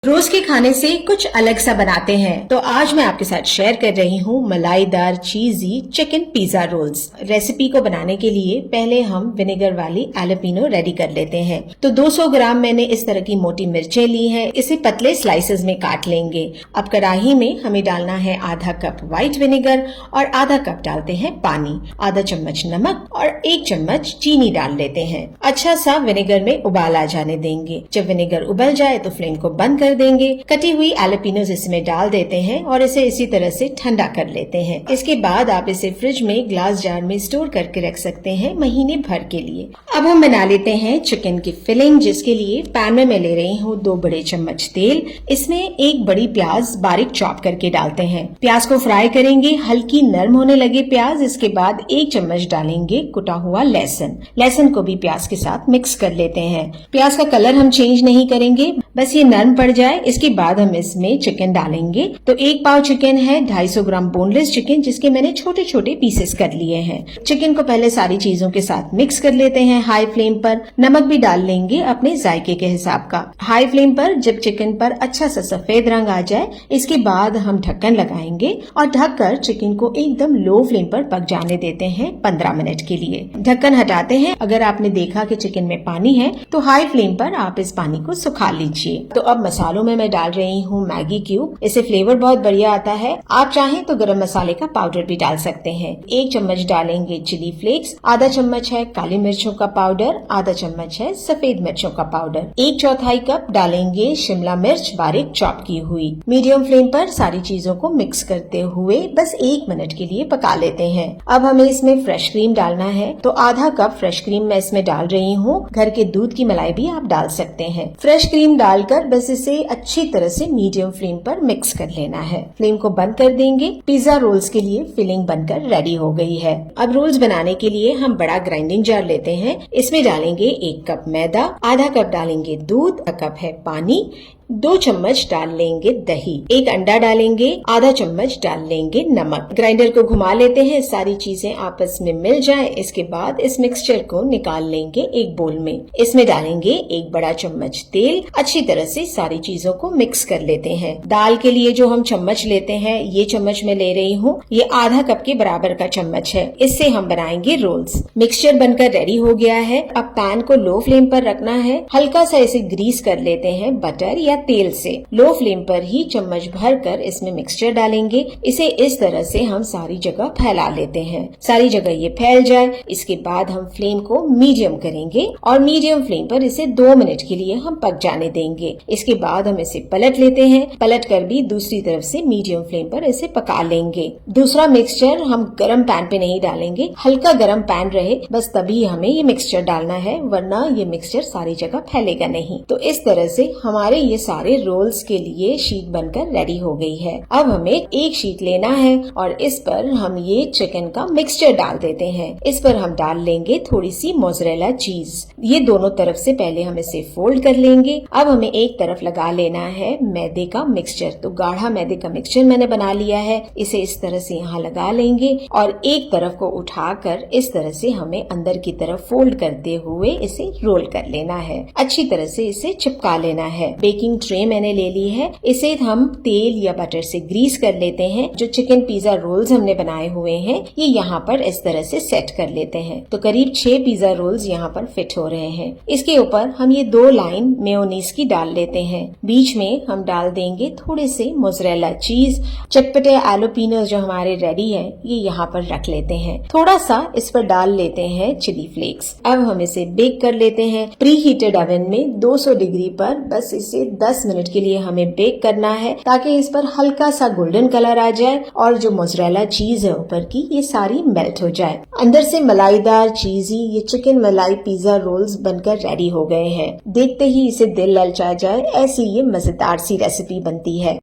रोज के खाने से कुछ अलग सा बनाते हैं, तो आज मैं आपके साथ शेयर कर रही हूँ मलाईदार चीजी चिकन पिज्जा रोल्स। रेसिपी को बनाने के लिए पहले हम विनेगर वाली एलोपिनो रेडी कर लेते हैं। तो 200 ग्राम मैंने इस तरह की मोटी मिर्चें ली हैं, इसे पतले स्लाइसेस में काट लेंगे। अब कढ़ाई में हमें डालना है आधा कप व्हाइट विनेगर और आधा कप डालते हैं पानी, आधा चम्मच नमक और 1 चम्मच चीनी डाल लेते हैं। अच्छा सा विनेगर में उबाल आ जाने देंगे। जब विनेगर उबल जाए तो फ्लेम को बंद कर देंगे। कटी हुई एलोपिनोज इसमें डाल देते हैं और इसे इसी तरह से ठंडा कर लेते हैं। इसके बाद आप इसे फ्रिज में ग्लास जार में स्टोर करके रख सकते हैं महीने भर के लिए। अब हम बना लेते हैं चिकन की फिलिंग, जिसके लिए पैन में मैं ले रही हूँ 2 बड़े चम्मच तेल। इसमें 1 बड़ी प्याज बारीक चॉप करके डालते हैं। प्याज को फ्राई करेंगे, हल्की नरम होने लगे प्याज। इसके बाद 1 चम्मच डालेंगे कुटा हुआ लहसुन। लहसुन को भी प्याज के साथ मिक्स कर लेते हैं। प्याज का कलर हम चेंज नहीं करेंगे, बस ये नरम पड़ जाए। इसके बाद हम इसमें चिकन डालेंगे। तो 1 पाव चिकन है, 250 ग्राम बोनलेस चिकन, जिसके मैंने छोटे छोटे पीसेस कर लिए हैं। चिकन को पहले सारी चीजों के साथ मिक्स कर लेते हैं हाई फ्लेम पर। नमक भी डाल लेंगे अपने जायके के हिसाब का। हाई फ्लेम पर जब चिकन पर अच्छा सा सफेद रंग आ जाए, इसके बाद हम ढक्कन लगाएंगे और ढककर चिकन को एकदम लो फ्लेम पर पक जाने देते हैं 15 मिनट के लिए। ढक्कन हटाते हैं। अगर आपने देखा कि चिकन में पानी है तो हाई फ्लेम पर आप इस पानी को सुखा लीजिए। तो अब मसालों में मैं डाल रही हूँ मैगी क्यूब। इससे फ्लेवर बहुत बढ़िया आता है। आप चाहें तो गरम मसाले का पाउडर भी डाल सकते हैं। 1 चम्मच डालेंगे चिली फ्लेक्स, आधा चम्मच है काली मिर्चों का पाउडर, आधा चम्मच है सफेद मिर्चों का पाउडर, 1/4 कप डालेंगे शिमला मिर्च बारीक चॉप की हुई। मीडियम फ्लेम पर सारी चीजों को मिक्स करते हुए बस 1 मिनट के लिए पका लेते हैं। अब हमें इसमें फ्रेश क्रीम डालना है, तो आधा कप फ्रेश क्रीम मैं इसमें डाल रही हूँ। घर के दूध की मलाई भी आप डाल सकते हैं। फ्रेश क्रीम डालकर बस इसे अच्छी तरह से मीडियम फ्लेम पर मिक्स कर लेना है। फ्लेम को बंद कर देंगे। पिज्जा रोल्स के लिए फिलिंग बनकर रेडी हो गई है। अब रोल्स बनाने के लिए हम बड़ा ग्राइंडिंग जार लेते हैं। इसमें डालेंगे 1 कप मैदा, आधा कप डालेंगे दूध, 1 कप है पानी, 2 चम्मच डाल लेंगे दही, 1 अंडा डालेंगे, आधा चम्मच डाल लेंगे नमक। ग्राइंडर को घुमा लेते हैं, सारी चीजें आपस में मिल जाए। इसके बाद इस मिक्सचर को निकाल लेंगे एक बोल में। इसमें डालेंगे 1 बड़ा चम्मच तेल। अच्छी तरह से सारी चीजों को मिक्स कर लेते हैं। दाल के लिए जो हम चम्मच लेते हैं, ये चम्मच मैं ले रही हूँ, ये आधा कप के बराबर का चम्मच है। इससे हम बनाएंगे रोल्स। मिक्सचर बनकर रेडी हो गया है। अब पैन को लो फ्लेम पर रखना है। हल्का सा इसे ग्रीस कर लेते हैं बटर या तेल से। लो फ्लेम पर ही चम्मच भर कर इसमें मिक्सचर डालेंगे। इसे इस तरह से हम सारी जगह फैला लेते हैं। सारी जगह ये फैल जाए, इसके बाद हम फ्लेम को मीडियम करेंगे और मीडियम फ्लेम पर इसे 2 मिनट के लिए हम पक जाने देंगे। इसके बाद हम इसे पलट लेते हैं। पलट कर भी दूसरी तरफ से मीडियम फ्लेम पर इसे पका लेंगे। दूसरा मिक्सचर हम गरम पैन पे नहीं डालेंगे, हल्का गरम पैन रहे बस तभी हमें ये मिक्सचर डालना है, वरना ये मिक्सचर सारी जगह फैलेगा नहीं। तो इस तरह से हमारे ये सारे रोल्स के लिए शीट बनकर रेडी हो गई है। अब हमें एक शीट लेना है और इस पर हम ये चिकन का मिक्सचर डाल देते हैं। इस पर हम डाल लेंगे थोड़ी सी मोज़रेला चीज। ये दोनों तरफ से पहले हम इसे फोल्ड कर लेंगे। अब हमें एक तरफ लगा लेना है मैदे का मिक्सचर। तो गाढ़ा मैदे का मिक्सचर मैंने बना लिया है। इसे इस तरह से यहाँ लगा लेंगे और एक तरफ को उठाकर इस तरह से हमें अंदर की तरफ फोल्ड करते हुए इसे रोल कर लेना है। अच्छी तरह से इसे चिपका लेना है। बेकिंग ट्रे मैंने ले ली है। इसे हम तेल या बटर से ग्रीस कर लेते हैं। जो चिकन पिज्जा रोल्स हमने बनाए हुए हैं, ये यहाँ पर इस तरह से सेट कर लेते हैं। तो करीब 6 पिज्जा रोल्स यहाँ पर फिट हो रहे हैं। इसके ऊपर हम ये 2 लाइन मेयोनीज की डाल लेते हैं। बीच में हम डाल देंगे थोड़े से मोज़रेला चीज। चटपटे एलोपिनो जो हमारे रेडी है, ये यहाँ पर रख लेते हैं। थोड़ा सा इस पर डाल लेते हैं चिली फ्लेक्स। अब हम इसे बेक कर लेते हैं प्री हीटेड ओवन में 200 डिग्री पर। बस इसे 10 मिनट के लिए हमें बेक करना है, ताकि इस पर हल्का सा गोल्डन कलर आ जाए और जो मोज़रेला चीज है ऊपर की, ये सारी मेल्ट हो जाए। अंदर से मलाईदार चीजी ये चिकन मलाई पिज्जा रोल्स बनकर रेडी हो गए हैं। देखते ही इसे दिल ललचा जाए, ऐसी ये मजेदार सी रेसिपी बनती है।